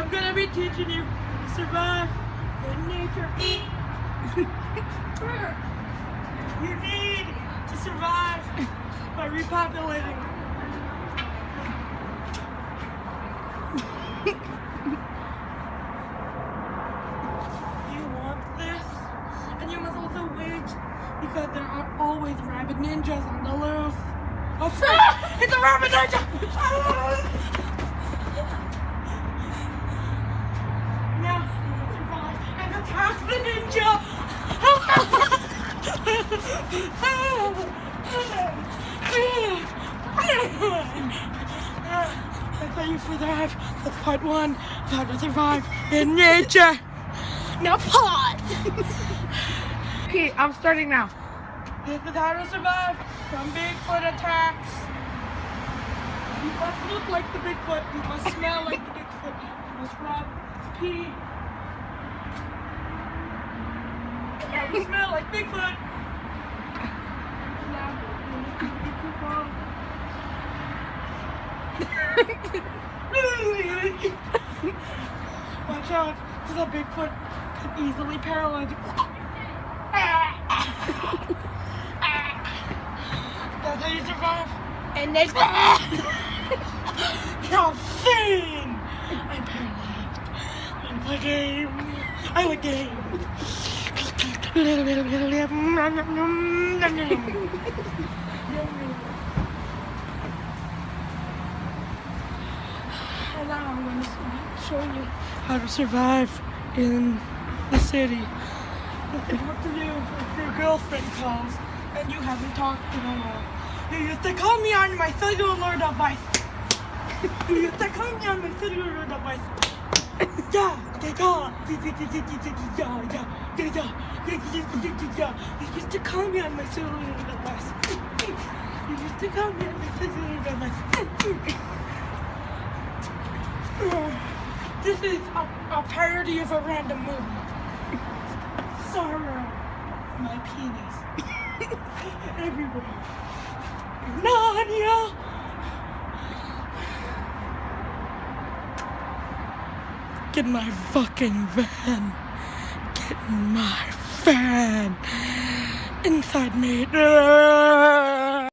I'm gonna be teaching you to survive in nature. You need to survive by repopulating. You want this, and you must also wait because there are always rabbit ninjas on the loose. Oh, frick! It's a rabbit ninja! Now, you will survive and attack the ninja! That's how you survive. That's part one of how to survive in nature. Now pause! Okay, I'm starting now. This is how to survive from Bigfoot attacks. You must look like the Bigfoot. You must smell like the Bigfoot. You must rub, pee. You smell like Bigfoot. Watch out, because a Bigfoot could easily paralyze you. That's how you survive. And next You're thin. I'm paralyzed. I like game. I like game. And now I'm going to show you how to survive in the city. What to do if your girlfriend calls and you haven't talked in a while. You used to call me on my cellular device. You used to call me on my cellular device. Yeah. You used to call me on my cellular device. You used to call me on my cellular device. This is a parody of a random movie. Sorrow, my penis. Everywhere. Narnia! Get in my fucking van. Get in my van. Inside me.